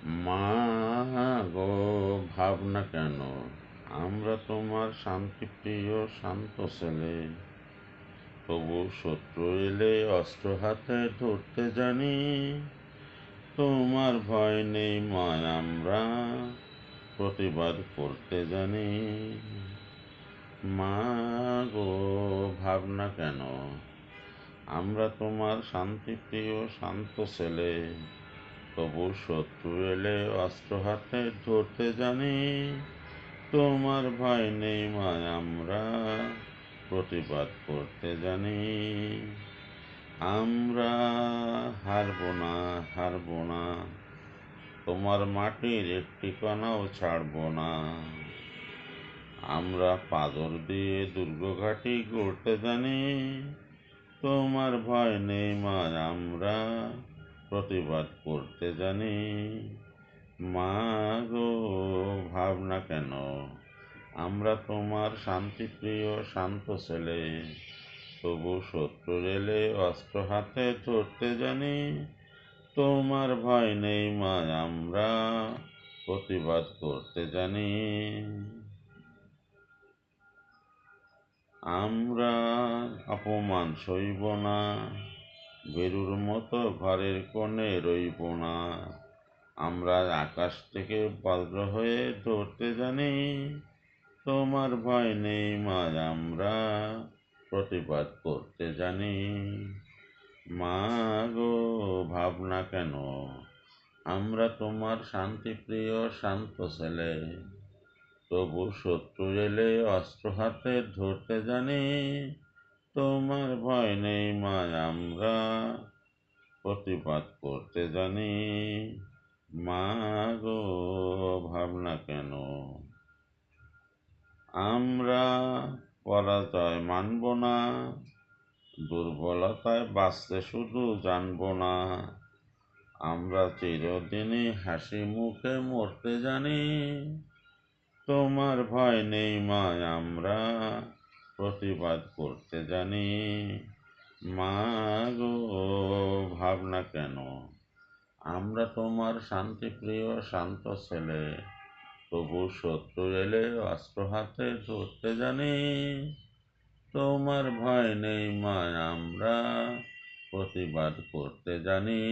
মা গো, ভাবনা কেন? আমরা তোমার শান্তিপ্রিয় শান্ত ছেলে, তবু শত্রু এলে অস্ত্র হাতে ধরতে জানি। তোমার ভয় নেই মা, আমরা প্রতিবাদ করতে জানি। মা গো, ভাবনা কেন? আমরা তোমার শান্তিপ্রিয় শান্ত ছেলে, তবু শত্রু এলে অস্ত্র হাতে ধরতে জানি। তোমার ভয় নেই মা, আমরা প্রতিবাদ করতে জানি। আমরা হারবো না, হারবো না, তোমার মাটির একটি কণাও ছাড়বো না। আমরা পাথর দিয়ে দুর্গঘাটি গড়তে জানি। তোমার ভয় নেই মা, আমরা প্রতিবাদ করতে জানি। মা গো, ভাবনা কেন? আমরা তোমার শান্তিপ্রিয় শান্ত ছেলে, তবু শত্রু এলে অস্ত্র হাতে ধরতে জানি। তোমার ভয় নেই মা, আমরা প্রতিবাদ করতে জানি। আমরা অপমান সইব না, বেরুর মতো ঘরের কোণে রইব না। আমরা আকাশ থেকে বজ্র হয়ে ধরতে জানি। তোমার ভয় নেই মা, আমরা প্রতিবাদ করতে জানি। মা গো, ভাবনা কেন? আমরা তোমার শান্তিপ্রিয় শান্ত ছেলে, তবু শত্রু এলে অস্ত্র হাতে ধরতে জানি। তোমার ভয় নেই মা, আমরা প্রতিবাদ করতে জানি। মা গো, ভাবনা কেন? আমরা পরাজয় মানব না, দুর্বলতায় বাঁচতে শুধু জানব না। আমরা চিরদিনই হাসি মুখে মরতে জানি। তোমার ভয় নেই মা, আমরা প্রতিবাদ করতে জানি। মা গো, ভাবনা কেন? আমরা তোমার শান্তিপ্রিয় শান্ত ছেলে, তবু শত্রু এলে অস্ত্র হাতে ধরতে জানি। তোমার ভয় নেই মা, আমরা প্রতিবাদ করতে জানি।